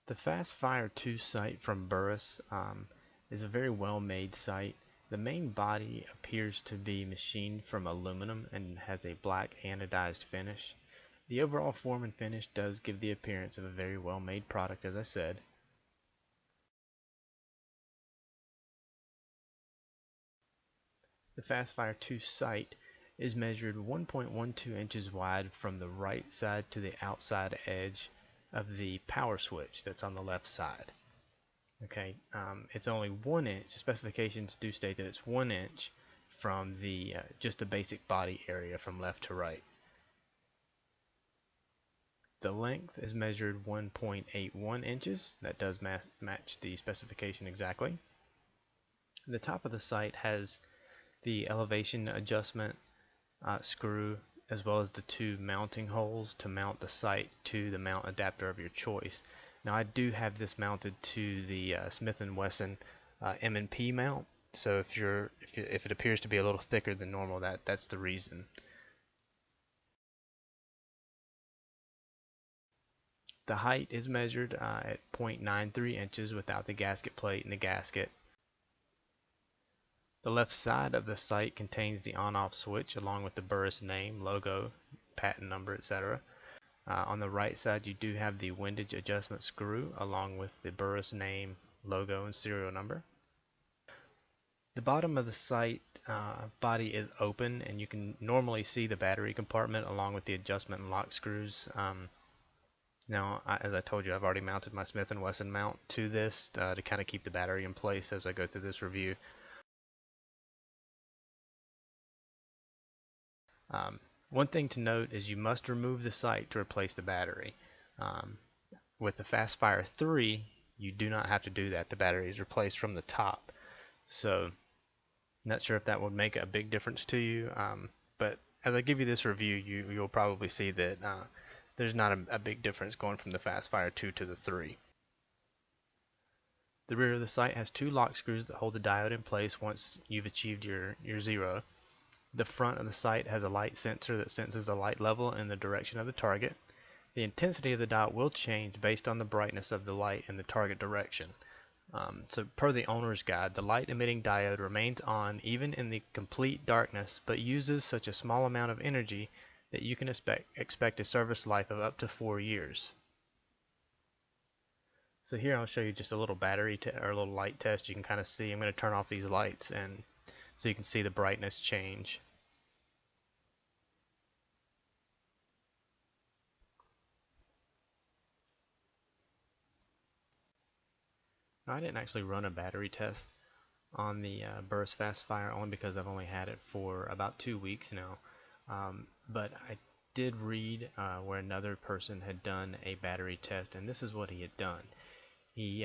The FastFire 2 sight from Burris is a very well made sight. The main body appears to be machined from aluminum and has a black anodized finish. The overall form and finish does give the appearance of a very well made product, as I said. The FastFire 2 sight is measured 1.12 inches wide from the right side to the outside edge of the power switch that's on the left side. Okay, it's only 1 inch. The specifications do state that it's 1 inch from the just the basic body area from left to right. The length is measured 1.81 inches. That does match the specification exactly. The top of the sight has the elevation adjustment screw, as well as the 2 mounting holes to mount the sight to the mount adapter of your choice. Now I do have this mounted to the Smith & Wesson M&P mount, so if it appears to be a little thicker than normal, that's the reason. The height is measured at 0.93 inches without the gasket plate and the gasket. The left side of the sight contains the on-off switch along with the Burris name, logo, patent number, etc. On the right side you do have the windage adjustment screw along with the Burris name, logo, and serial number. The bottom of the sight body is open and you can normally see the battery compartment along with the adjustment and lock screws. Now, as I told you, I've already mounted my Smith & Wesson mount to this to kind of keep the battery in place as I go through this review. One thing to note is you must remove the sight to replace the battery. With the FastFire 3, you do not have to do that. The battery is replaced from the top. So, not sure if that would make a big difference to you, but as I give you this review, you'll probably see that there's not a big difference going from the FastFire 2 to the 3. The rear of the sight has 2 lock screws that hold the diode in place once you've achieved your zero. The front of the sight has a light sensor that senses the light level and the direction of the target. The intensity of the dot will change based on the brightness of the light and the target direction. So per the owner's guide, the light emitting diode remains on even in the complete darkness, but uses such a small amount of energy that you can expect a service life of up to 4 years. So here I'll show you just a little battery or a little light test. You can kind of see. I'm going to turn off these lights and so you can see the brightness change. Now, I didn't actually run a battery test on the Burris FastFire only because I've only had it for about 2 weeks now. But I did read where another person had done a battery test, and this is what he had done. He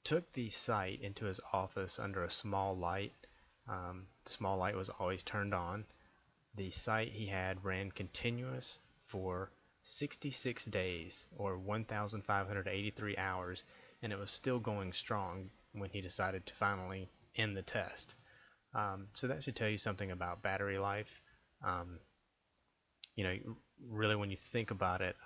took the sight into his office under a small light. The small light was always turned on. The sight he had ran continuous for 66 days or 1,583 hours, and it was still going strong when he decided to finally end the test. So that should tell you something about battery life. You know, really when you think about it,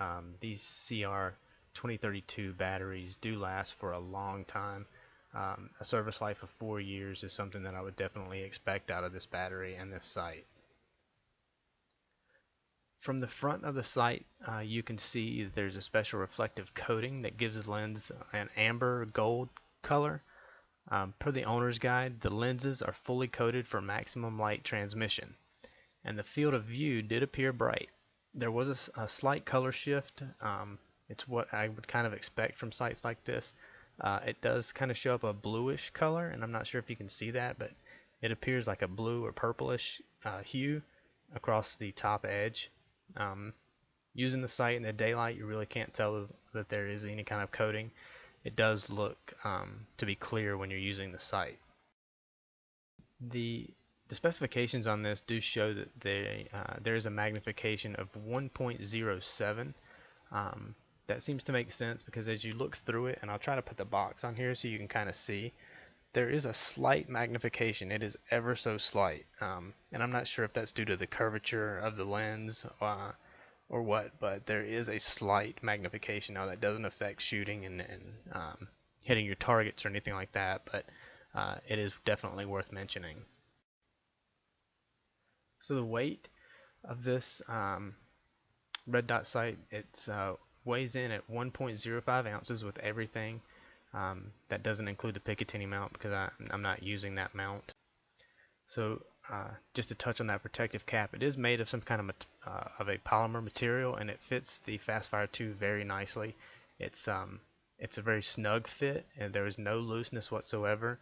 these CR 2032 batteries do last for a long time. A service life of 4 years is something that I would definitely expect out of this battery and this sight. From the front of the sight, you can see there's a special reflective coating that gives the lens an amber gold color. Per the owner's guide, the lenses are fully coated for maximum light transmission, and the field of view did appear bright. There was a slight color shift. It's what I would kind of expect from sights like this. It does kind of show up a bluish color, and I'm not sure if you can see that, but it appears like a blue or purplish hue across the top edge. Using the sight in the daylight, you really can't tell that there is any kind of coating. It does look to be clear when you're using the sight. The specifications on this do show that there is a magnification of 1.07. That seems to make sense because as you look through it, and I'll try to put the box on here so you can kind of see, there is a slight magnification. It is ever so slight, and I'm not sure if that's due to the curvature of the lens or what, but there is a slight magnification. Now that doesn't affect shooting and hitting your targets or anything like that, but it is definitely worth mentioning. So the weight of this red dot sight, it weighs in at 1.05 ounces with everything. That doesn't include the Picatinny mount because I'm not using that mount. So just to touch on that protective cap, it is made of some kind of a polymer material, and it fits the FastFire 2 very nicely. It's a very snug fit, and there is no looseness whatsoever.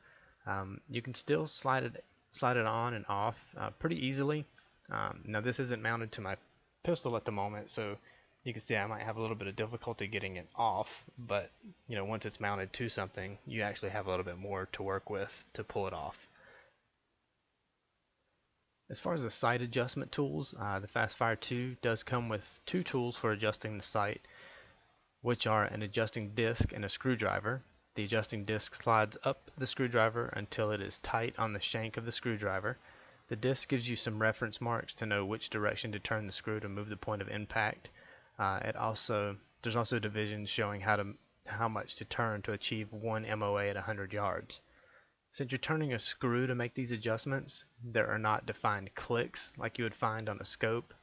You can still slide it on and off pretty easily. Now this isn't mounted to my pistol at the moment, so you can see I might have a little bit of difficulty getting it off, but once it's mounted to something, you actually have a little bit more to work with to pull it off. As far as the sight adjustment tools, the FastFire 2 does come with two tools for adjusting the sight, which are an adjusting disc and a screwdriver. The adjusting disc slides up the screwdriver until it is tight on the shank of the screwdriver. The disc gives you some reference marks to know which direction to turn the screw to move the point of impact. There's also divisions showing how much to turn to achieve 1 MOA at 100 yards. Since you're turning a screw to make these adjustments, there are not defined clicks like you would find on a scope.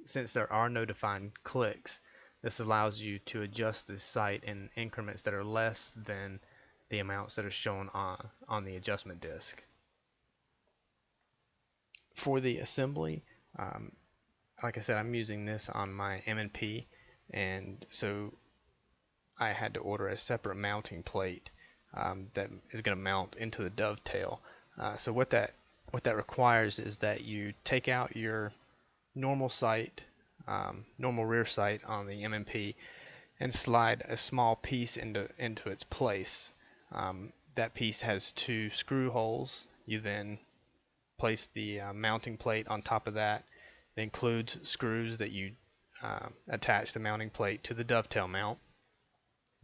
Since there are no defined clicks, this allows you to adjust the sight in increments that are less than the amounts that are shown on the adjustment disc. For the assembly, like I said, I'm using this on my M&P, and so I had to order a separate mounting plate that is going to mount into the dovetail. So what that requires is that you take out your normal sight, normal rear sight on the M&P, and slide a small piece into its place. That piece has two screw holes. You then place the mounting plate on top of that. It includes screws that you attach the mounting plate to the dovetail mount.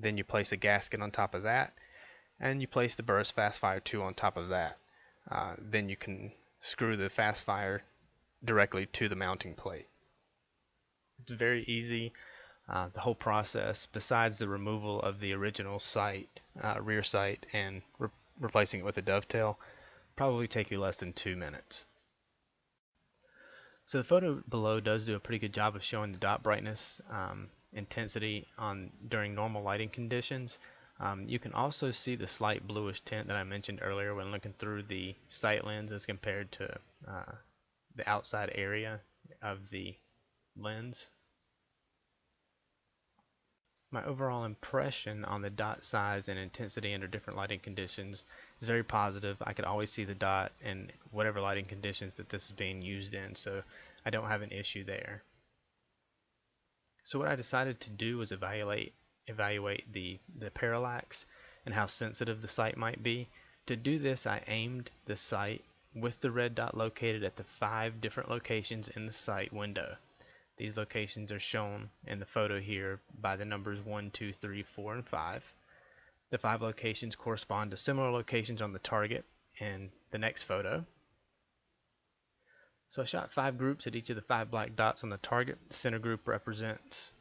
Then you place a gasket on top of that, and you place the Burris FastFire 2 on top of that. Then you can screw the FastFire directly to the mounting plate. It's very easy. The whole process, besides the removal of the original sight, rear sight, and replacing it with a dovetail, probably take you less than 2 minutes. So the photo below does do a pretty good job of showing the dot brightness intensity during normal lighting conditions. You can also see the slight bluish tint that I mentioned earlier when looking through the sight lens as compared to the outside area of the lens. My overall impression on the dot size and intensity under different lighting conditions is very positive. I could always see the dot in whatever lighting conditions that this is being used in, so I don't have an issue there. So what I decided to do was evaluate the parallax and how sensitive the sight might be. To do this, I aimed the sight with the red dot located at the 5 different locations in the sight window. These locations are shown in the photo here by the numbers 1, 2, 3, 4, and 5. The 5 locations correspond to similar locations on the target in the next photo. So I shot 5 groups at each of the 5 black dots on the target. The center group represents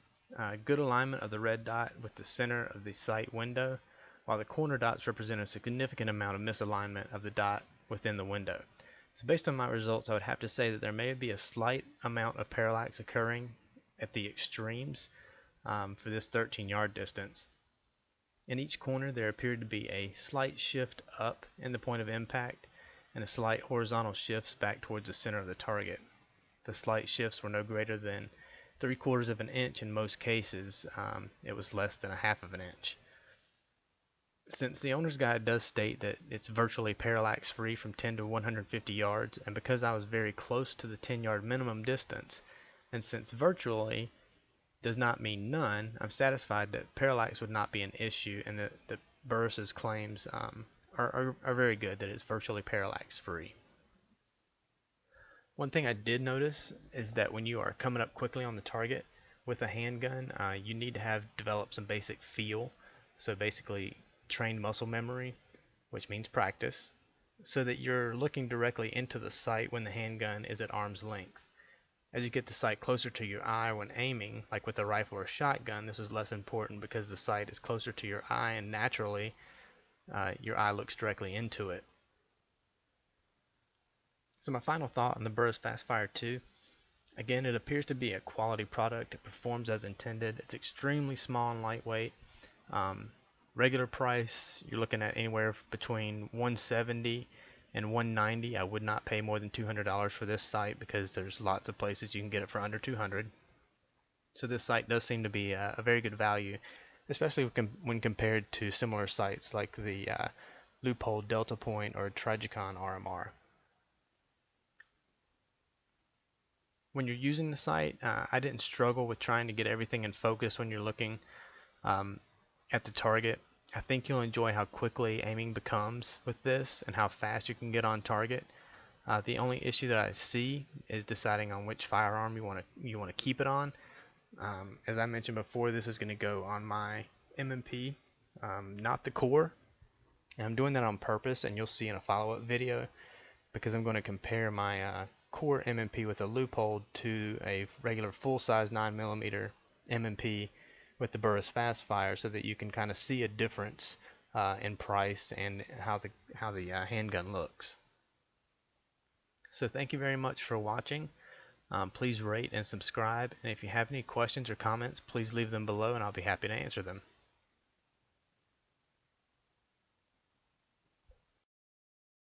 good alignment of the red dot with the center of the sight window, while the corner dots represent a significant amount of misalignment of the dot within the window. So based on my results, I would have to say that there may be a slight amount of parallax occurring at the extremes for this 13-yard distance. In each corner there appeared to be a slight shift up in the point of impact and a slight horizontal shifts back towards the center of the target. The slight shifts were no greater than 3/4 of an inch in most cases. It was less than 1/2 of an inch. Since the owner's guide does state that it's virtually parallax free from 10 to 150 yards, and because I was very close to the 10-yard minimum distance, and since virtually does not mean none, I'm satisfied that parallax would not be an issue, and that Burris's claims are very good, that it's virtually parallax free. One thing I did notice is that when you are coming up quickly on the target with a handgun, you need to have developed some basic feel. So basically trained muscle memory, which means practice, so that you're looking directly into the sight when the handgun is at arm's length. As you get the sight closer to your eye when aiming, like with a rifle or shotgun, this is less important because the sight is closer to your eye and naturally your eye looks directly into it. So my final thought on the Burris FastFire 2, again, it appears to be a quality product. It performs as intended. It's extremely small and lightweight. Regular price, you're looking at anywhere between $170 and $190. I would not pay more than $200 for this sight because there's lots of places you can get it for under $200. So this sight does seem to be a very good value, especially when compared to similar sights like the Loophole Delta Point or Trigicon RMR. When you're using the sight, I didn't struggle with trying to get everything in focus when you're looking at the target. I think you'll enjoy how quickly aiming becomes with this and how fast you can get on target. The only issue that I see is deciding on which firearm you want to keep it on. As I mentioned before, this is going to go on my M&P, not the core. And I'm doing that on purpose, and you'll see in a follow-up video, because I'm going to compare my core M&P with a loophole to a regular full-size 9mm M&P with the Burris FastFire, so that you can kind of see a difference in price and how the handgun looks. So thank you very much for watching. Please rate and subscribe, and if you have any questions or comments, please leave them below and I'll be happy to answer them.